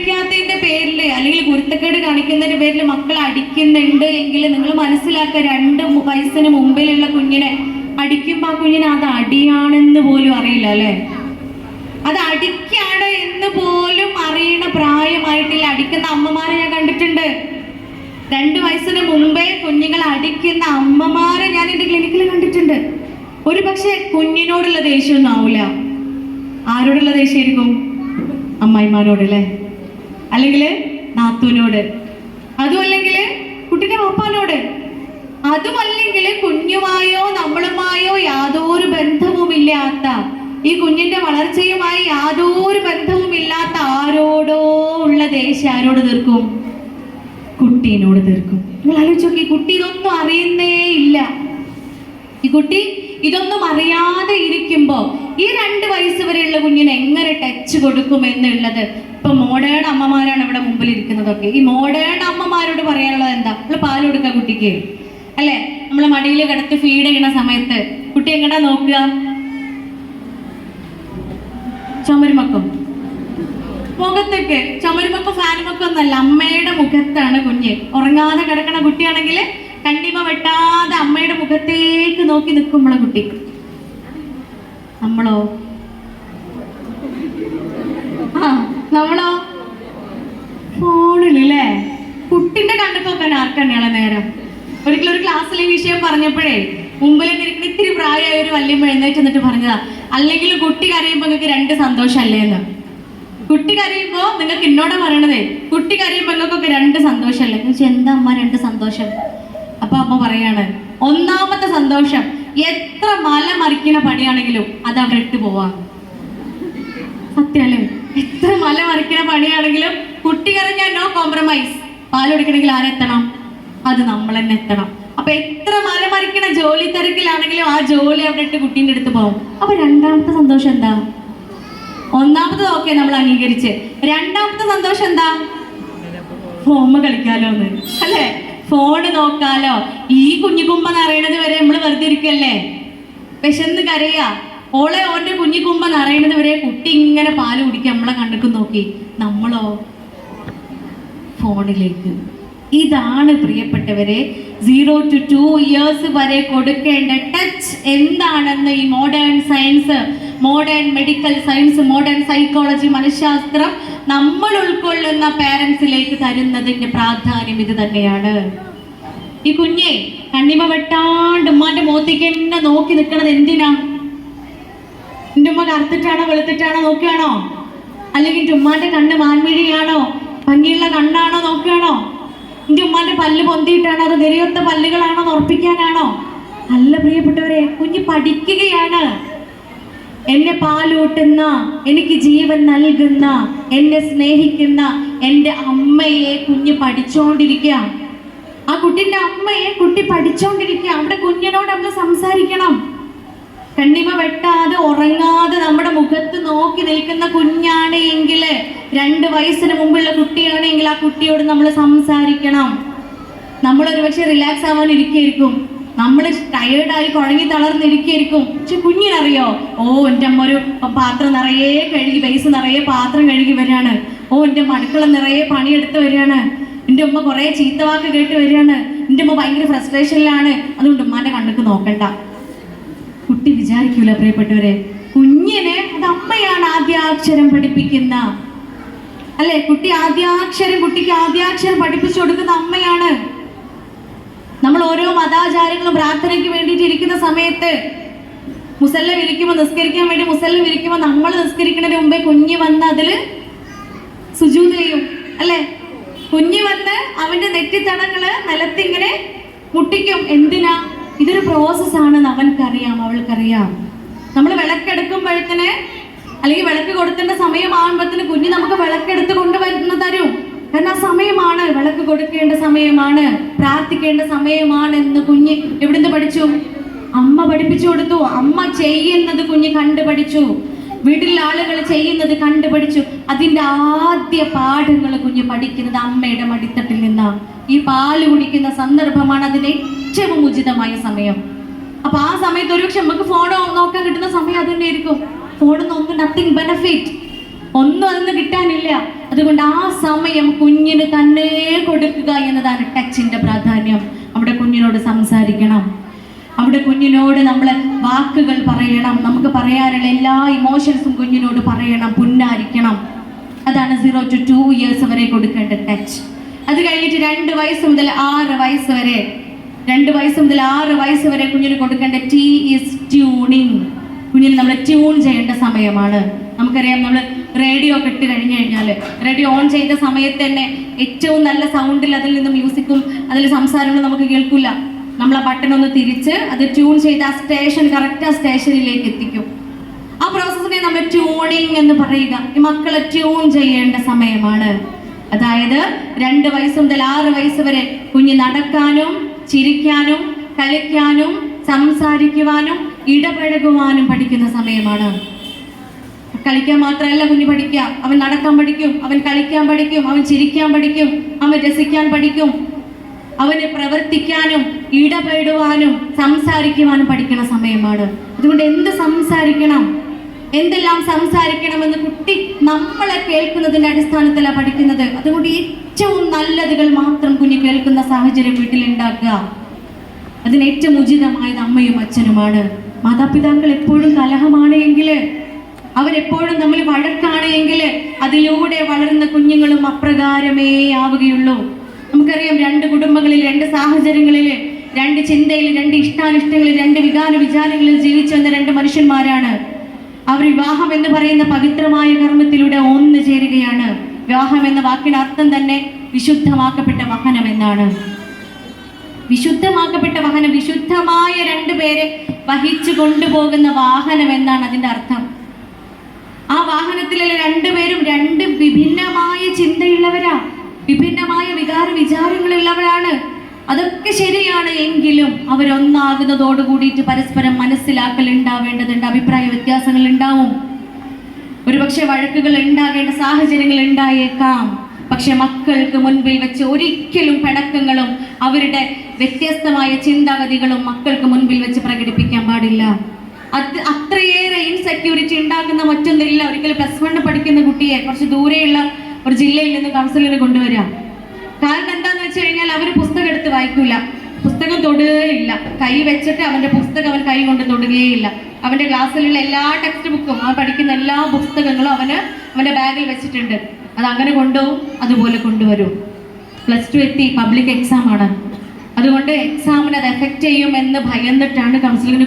കഴിക്കാത്തതിന്റെ പേരിൽ അല്ലെങ്കിൽ കുരുത്തക്കേട് കാണിക്കുന്നതിന്റെ പേരിൽ മക്കളെ അടിക്കുന്നുണ്ട് എങ്കിൽ നിങ്ങൾ മനസ്സിലാക്കുക, 2 വയസ്സിന് മുമ്പിലുള്ള കുഞ്ഞിനെ അടിക്കുമ്പോ ആ കുഞ്ഞിനെ അത് അടിയാണെന്ന് പോലും അറിയില്ല അല്ലെ. അത് അടിക്കാണ് എന്ന് പോലും അറിയണ പ്രായമായിട്ടില്ല. അടിക്കുന്ന അമ്മമാരെ ഞാൻ കണ്ടിട്ടുണ്ട്. 2 വയസ്സിന് മുമ്പേ കുഞ്ഞുങ്ങൾ അടിക്കുന്ന അമ്മമാരെ ഞാൻ എൻ്റെ ക്ലിനിക്കിൽ കണ്ടിട്ടുണ്ട്. ഒരു പക്ഷെ കുഞ്ഞിനോടുള്ള ദേഷ്യമൊന്നും ആവില്ല. ആരോടുള്ള ദേഷ്യമായിരിക്കും? അമ്മായിമാരോട് അല്ലേ, അല്ലെങ്കിൽ നാത്തൂനോട്, അതും അല്ലെങ്കിൽ കുട്ടിന്റെ പാപ്പാനോട്, അതുമല്ലെങ്കിൽ കുഞ്ഞുമായോ നമ്മളുമായോ യാതൊരു ബന്ധവുമില്ലാത്ത, ഈ കുഞ്ഞിന്റെ വളർച്ചയുമായി യാതൊരു ബന്ധവുമില്ലാത്ത ആരോടോ ഉള്ള ദേഷ്യം ആരോട് തീർക്കും? കുട്ടീനോട് തീർക്കും. നിങ്ങൾ ആലോചിച്ച് നോക്കി, ഈ കുട്ടി ഇതൊന്നും അറിയുന്നേ ഇല്ല. ഈ കുട്ടി ഇതൊന്നും അറിയാതെ ഇരിക്കുമ്പോ ഈ 2 വയസ്സ് വരെയുള്ള കുഞ്ഞിന് എങ്ങനെ ടച്ച് കൊടുക്കും എന്നുള്ളത് ഇപ്പൊ മോഡേൺ അമ്മമാരാണ് ഇവിടെ മുമ്പിൽ ഇരിക്കുന്നതൊക്കെ. ഈ മോഡേൺ അമ്മമാരോട് പറയാനുള്ളത് എന്താ? നമ്മൾ പാൽ കൊടുക്കുക കുട്ടിക്ക് അല്ലെ, നമ്മള് മടിയിൽ കിടത്തി ഫീഡ് ചെയ്യുന്ന സമയത്ത് കുട്ടി എങ്ങടാ നോക്കുക? ചുമരുമക്കം, മുഖത്തൊക്കെ. ചുമരുമക്കം ഫാനുമക്കം ഒന്നല്ല, അമ്മയുടെ മുഖത്താണ് കുഞ്ഞ്. ഉറങ്ങാതെ കിടക്കണ കുട്ടിയാണെങ്കിൽ കണ്ണിമ വെട്ടാതെ അമ്മയുടെ മുഖത്തേക്ക് നോക്കി നിൽക്കുമ്പോളെ കുട്ടി. നമ്മളോ നമ്മളോ ഫോണിലല്ലേ. കുട്ടിന്റെ കണ്ണൊക്കെ ആർക്കണ്ണിയാളെ നേരം. ഒരിക്കലും ഒരു ക്ലാസ്സിൽ ഈ വിഷയം പറഞ്ഞപ്പോഴേ മുമ്പിൽ ഇരിക്കുന്ന ഇത്തിരി പ്രായമായ ഒരു വല്യമ്മ എഴുന്നേറ്റ് എന്നിട്ട് പറഞ്ഞതാ, അല്ലെങ്കിൽ കുട്ടി കരയുമ്പോ നിങ്ങൾക്ക് 2 സന്തോഷമല്ലേ എന്ന്. കുട്ടി കരയുമ്പോ നിങ്ങൾക്ക് എന്നോടാ പറയണതേ, കുട്ടി കരയുമ്പോ നിങ്ങൾക്കൊക്കെ 2 സന്തോഷമല്ലേ. എന്താ അമ്മ 2 സന്തോഷം? അപ്പൊ അമ്മ പറയാണ്, ഒന്നാമത്തെ സന്തോഷം എത്ര മല മറിക്കണ പണിയാണെങ്കിലും അത് അവിടെ ഇട്ട് പോവാ. സത്യല്ലേ? എത്ര മല മറിക്കണ പണിയാണെങ്കിലും കുട്ടി കരഞ്ഞാൽ നോ കോംപ്രമൈസ്. പാൽ കൊടുക്കണമെങ്കിൽ ആരെത്തണം? അത് നമ്മൾ തന്നെ എത്തണം. അപ്പൊ എത്ര മല മറിക്കണ ജോലി തിരക്കിലാണെങ്കിലും ആ ജോലി അവിടെ ഇട്ട് കുട്ടീൻ്റെ അടുത്ത് പോകും. അപ്പൊ 2ാമത്തെ സന്തോഷം എന്താ? ഒന്നാമത്തെ ഓക്കെ നമ്മൾ അംഗീകരിച്ച്, 2ാമത്തെ സന്തോഷം എന്താ? ഫോൺ കളിക്കാലോ എന്ന് അല്ലേ, ഫോണ് നോക്കാലോ. ഈ കുഞ്ഞിക്കുമ്പെന്ന് അറിയണത് വരെ നമ്മൾ വെറുതെ ഇരിക്കല്ലേ, വിശന്ന് കരയാ. ഓന്റെ കുഞ്ഞിക്കുമ്പെന്ന് അറിയണത് വരെ കുട്ടി ഇങ്ങനെ പാല് കുടിക്കുക, നമ്മളെ കണ്ണുക്കും നോക്കി. നമ്മളോ ഫോണിലേക്ക്. ഇതാണ് പ്രിയപ്പെട്ടവരെ 0 to 2 years വരെ കൊടുക്കേണ്ട ടച്ച് എന്താണെന്ന് ഈ modern science, modern medical science, modern psychology, മനഃശാസ്ത്രം നമ്മൾ ഉൾക്കൊള്ളുന്ന പാരൻസിലേക്ക് തരുന്നതിന്റെ പ്രാധാന്യം ഇത് തന്നെയാണ്. ഈ കുഞ്ഞെ കണ്ണിമ വെട്ടാണ്ട് ഉമ്മാന്റെ മുഖത്തേക്ക് തന്നെ നോക്കി നിൽക്കണത് എന്തിനാ? എൻ്റെ ഉമ്മ കറുത്തിട്ടാണോ വെളുത്തിട്ടാണോ നോക്കുകയാണോ? അല്ലെങ്കിൽ എൻ്റെ ഉമ്മാന്റെ കണ്ണ് മാൻമിഴിയാണോ, ഭംഗിയുള്ള കണ്ണാണോ നോക്കുകയാണോ? എൻ്റെ ഉമ്മാന്റെ പല്ല് പൊന്തിയിട്ടാണോ, അത് നിരയൊത്ത പല്ലുകളാണോ ഉറപ്പിക്കാനാണോ? അല്ല പ്രിയപ്പെട്ടവരെ, കുഞ്ഞ് പഠിക്കുകയാണ്. എന്നെ പാലൂട്ടുന്ന, എനിക്ക് ജീവൻ നൽകുന്ന, എന്നെ സ്നേഹിക്കുന്ന എൻ്റെ അമ്മയെ കുഞ്ഞ് പഠിച്ചുകൊണ്ടിരിക്കുക. ആ കുട്ടിൻ്റെ അമ്മയെ കുട്ടി പഠിച്ചുകൊണ്ടിരിക്കുക. അവിടെ കുഞ്ഞിനോട് നമ്മൾ സംസാരിക്കണം. കണ്ണിമ വെട്ടാതെ ഉറങ്ങാതെ നമ്മുടെ മുഖത്ത് നോക്കി നിൽക്കുന്ന കുഞ്ഞാണ് എങ്കിൽ, 2 വയസ്സിന് മുമ്പുള്ള കുട്ടിയാണെങ്കിൽ ആ കുട്ടിയോട് നമ്മൾ സംസാരിക്കണം. നമ്മളൊരു പക്ഷെ റിലാക്സ് ആവാൻ ഇരിക്കുകയായിരിക്കും, നമ്മൾ ടയേർഡായി കുഴങ്ങി തളർന്നിരിക്കുകയായിരിക്കും. പക്ഷെ കുഞ്ഞിനറിയോ, എൻ്റെ അമ്മ ഒരു പാത്രം നിറയെ കഴുകി, ബേസ് നിറയെ പാത്രം കഴുകി വരികയാണ്. എൻ്റെ അടുക്കള നിറയെ പണിയെടുത്ത് വരികയാണ്. എൻ്റെ ഉമ്മ കുറേ ചീത്തവാക്ക് കേട്ട് വരികയാണ്. എൻ്റെ ഉമ്മ ഭയങ്കര ഫ്രസ്ട്രേഷനിലാണ്, അതുകൊണ്ട് ഉമ്മാൻ്റെ കണ്ണുക്ക് നോക്കണ്ട. കുട്ടി വിചാരിക്കൂല പ്രിയപ്പെട്ടവരെ, കുഞ്ഞിനെ അത് അമ്മയാണ് ആദ്യാക്ഷരം പഠിപ്പിക്കുന്ന അല്ലെ. കുട്ടിക്ക് ആദ്യാക്ഷരം പഠിപ്പിച്ചു കൊടുക്കുന്ന അമ്മയാണ്. നമ്മൾ ഓരോ മതാചാരങ്ങളും പ്രാർത്ഥനയ്ക്ക് വേണ്ടിയിട്ട് ഇരിക്കുന്ന സമയത്ത് മുസല്ല വിരിക്കുമ്പോൾ, നിസ്കരിക്കാൻ വേണ്ടി മുസല്ല വിരിക്കുമ്പോൾ നമ്മൾ നിസ്കരിക്കുന്നതിന് മുമ്പേ കുഞ്ഞ് വന്ന് അതിൽ സുജൂദ് ചെയ്യും അല്ലെ. കുഞ്ഞ് വന്ന് അവന്റെ നെറ്റിത്തടങ്ങള് നിലത്തിങ്ങനെ മുട്ടിക്കും. എന്തിനാ? ഇതൊരു പ്രോസസ്സാണെന്ന് അവൻക്കറിയാം, അവൾക്കറിയാം. നമ്മൾ വിളക്കെടുക്കുമ്പോഴത്തിന് അല്ലെങ്കിൽ വിളക്ക് കൊടുക്കേണ്ട സമയമാകുമ്പോഴത്തിന് കുഞ്ഞ് നമുക്ക് വിളക്കെടുത്ത് കൊണ്ടുവന്ന് തരും. കാരണം ആ സമയമാണ്, വിളക്ക് കൊടുക്കേണ്ട സമയമാണ്, പ്രാർത്ഥിക്കേണ്ട സമയമാണ് എന്ന് കുഞ്ഞ് എവിടുന്ന് പഠിച്ചു? അമ്മ പഠിപ്പിച്ചു കൊടുത്തു. അമ്മ ചെയ്യുന്നത് കുഞ്ഞ് കണ്ടുപഠിച്ചു. വീട്ടിലെ ആളുകൾ ചെയ്യുന്നത് കണ്ടുപഠിച്ചു. അതിൻ്റെ ആദ്യ പാഠങ്ങൾ കുഞ്ഞ് പഠിക്കുന്നത് അമ്മയുടെ മടിത്തട്ടിൽ നിന്നാണ്. ഈ പാല് കുടിക്കുന്ന സന്ദർഭമാണ് അതിന് ഏറ്റവും ഉചിതമായ സമയം. അപ്പൊ ആ സമയത്ത് ഒരുപക്ഷെ നമുക്ക് ഫോൺ നോക്കാൻ കിട്ടുന്ന സമയം അത് തന്നെ ആയിരിക്കും. ഫോണിൽ നിന്ന് ഒന്നും നത്തിങ് ബെനഫിറ്റ്, ഒന്നും അതിന് കിട്ടാനില്ല. അതുകൊണ്ട് ആ സമയം കുഞ്ഞിന് തന്നെ കൊടുക്കുക എന്നതാണ് ടച്ചിന്റെ പ്രാധാന്യം. അവിടെ കുഞ്ഞിനോട് സംസാരിക്കണം, അവിടെ കുഞ്ഞിനോട് നമ്മൾ വാക്കുകൾ പറയണം, നമുക്ക് പറയാനുള്ള എല്ലാ ഇമോഷൻസും കുഞ്ഞിനോട് പറയണം, പുന്നാരിക്കണം. അതാണ് 0 to 2 years വരെ കൊടുക്കേണ്ട ടച്ച്. അത് കഴിഞ്ഞിട്ട് 2 വയസ്സ് മുതൽ 6 വയസ്സ് വരെ 2 വയസ്സ് മുതൽ 6 വയസ്സ് വരെ കുഞ്ഞിന് കൊടുക്കേണ്ട T ഈസ് ട്യൂണിങ്. കുഞ്ഞിന് നമ്മൾ ട്യൂൺ ചെയ്യേണ്ട സമയമാണ്. നമുക്കറിയാം, നമ്മൾ റേഡിയോ ഒക്കെ ഇട്ട് കഴിഞ്ഞു കഴിഞ്ഞാൽ റേഡിയോ ഓൺ ചെയ്ത സമയത്ത് തന്നെ ഏറ്റവും നല്ല സൗണ്ടിൽ അതിൽ നിന്ന് മ്യൂസിക്കും അതിൽ സംസാരങ്ങളും നമുക്ക് കേൾക്കില്ല. നമ്മൾ ആ ബട്ടൺ ഒന്ന് തിരിച്ച് അത് ട്യൂൺ ചെയ്ത് ആ സ്റ്റേഷൻ കറക്റ്റ് ആ സ്റ്റേഷനിലേക്ക് എത്തിക്കും. ആ പ്രോസസ്സിനെ നമ്മൾ ട്യൂണിങ് എന്ന് പറയുക. ഈ മക്കളെ ട്യൂൺ ചെയ്യേണ്ട സമയമാണ്. അതായത് 2 വയസ്സ് മുതൽ 6 വയസ്സ് വരെ കുഞ്ഞ് നടക്കാനും ചിരിക്കാനും കളിക്കാനും സംസാരിക്കുവാനും ഇടപഴകുവാനും പഠിക്കുന്ന സമയമാണ്. കളിക്കാൻ മാത്രമല്ല കുഞ്ഞ് പഠിക്കുക, അവൻ നടക്കാൻ പഠിക്കും, അവൻ കളിക്കാൻ പഠിക്കും, അവൻ ചിരിക്കാൻ പഠിക്കും, അവൻ രസിക്കാൻ പഠിക്കും, അവന് പ്രവർത്തിക്കാനും ഇടപെടുവാനും സംസാരിക്കുവാനും പഠിക്കുന്ന സമയമാണ്. അതുകൊണ്ട് എന്ത് സംസാരിക്കണം, എന്തെല്ലാം സംസാരിക്കണമെന്ന് കുട്ടി നമ്മളെ കേൾക്കുന്നതിന്റെ അടിസ്ഥാനത്തിലാണ് പഠിക്കുന്നത്. അതുകൊണ്ട് ഏറ്റവും നല്ലതുകൾ മാത്രം കുഞ്ഞ് കേൾക്കുന്ന സാഹചര്യം വീട്ടിലുണ്ടാക്കുക. അതിന് ഏറ്റവും ഉചിതമായത് അമ്മയും അച്ഛനുമാണ്. മാതാപിതാക്കൾ എപ്പോഴും കലഹമാണ് എങ്കിൽ, അവരെപ്പോഴും നമ്മൾ വഴക്കാണ് എങ്കിൽ അതിലൂടെ വളരുന്ന കുഞ്ഞുങ്ങളും അപ്രകാരമേ ആവുകയുള്ളൂ. നമുക്കറിയാം, 2 കുടുംബങ്ങളിൽ 2 സാഹചര്യങ്ങളിൽ 2 ചിന്തയിൽ 2 ഇഷ്ടാനിഷ്ടങ്ങളിൽ 2 വികാര വിചാരങ്ങളിൽ ജീവിച്ചു വന്ന 2 മനുഷ്യന്മാരാണ്. അവർ വിവാഹം എന്ന് പറയുന്ന പവിത്രമായ കർമ്മത്തിലൂടെ ഒന്നു ചേരുകയാണ്. വിവാഹം എന്ന വാക്കിന്റെ അർത്ഥം തന്നെ വിശുദ്ധമാക്കപ്പെട്ട വഹനം എന്നാണ്. വിശുദ്ധമാക്കപ്പെട്ട വഹനം, വിശുദ്ധമായ 2 പേരെ വഹിച്ചു കൊണ്ടുപോകുന്ന വാഹനം എന്നാണ് അതിന്റെ അർത്ഥം. ആ വാഹനത്തിലുള്ള 2 പേരും 2 വിഭിന്നമായ ചിന്തയുള്ളവരാ, വിഭിന്നമായ വികാര വിചാരങ്ങളുള്ളവരാണ്. അതൊക്കെ ശരിയാണ് എങ്കിലും അവരൊന്നാകുന്നതോട് കൂടിയിട്ട് പരസ്പരം മനസ്സിലാക്കൽ ഉണ്ടാവേണ്ടതുണ്ട്. അഭിപ്രായ വ്യത്യാസങ്ങൾ ഉണ്ടാവും, ഒരുപക്ഷെ വഴക്കുകൾ ഉണ്ടാകേണ്ട സാഹചര്യങ്ങൾ ഉണ്ടായേക്കാം. പക്ഷെ മക്കൾക്ക് മുൻപിൽ വെച്ച് ഒരിക്കലും പിണക്കങ്ങളും അവരുടെ വ്യത്യസ്തമായ ചിന്താഗതികളും മക്കൾക്ക് മുൻപിൽ വെച്ച് പ്രകടിപ്പിക്കാൻ പാടില്ല. അത്രയേറെ ഇൻസെക്യൂരിറ്റി ഉണ്ടാക്കുന്ന മറ്റൊന്നില്ല. ഒരിക്കലും +1 പഠിക്കുന്ന കുട്ടിയെ കുറച്ച് ദൂരെയുള്ള ഒരു ജില്ലയിൽ നിന്ന് കൗൺസിലിന് കൊണ്ടുവരിക. കാരണം എന്താന്ന് വെച്ച് കഴിഞ്ഞാൽ അവര് പുസ്തകം എടുത്ത് വായിക്കൂല, പുസ്തകം തൊടുകയില്ല, കൈ വെച്ചിട്ട് അവന്റെ പുസ്തകം അവൻ കൈ കൊണ്ട് തൊടുകയില്ല. അവന്റെ ക്ലാസ്സിലുള്ള എല്ലാ ടെക്സ്റ്റ് ബുക്കും, അവൻ പഠിക്കുന്ന എല്ലാ പുസ്തകങ്ങളും അവന്റെ ബാഗിൽ വെച്ചിട്ടുണ്ട്. അത് അങ്ങനെ കൊണ്ടുപോകും, അതുപോലെ കൊണ്ടുവരും. +2 എത്തി, പബ്ലിക് എക്സാം ആണ്. അതുകൊണ്ട് എക്സാമിന് അത് എഫക്റ്റ് ചെയ്യും എന്ന് ഭയന്നിട്ടാണ് കൗൺസിലിന്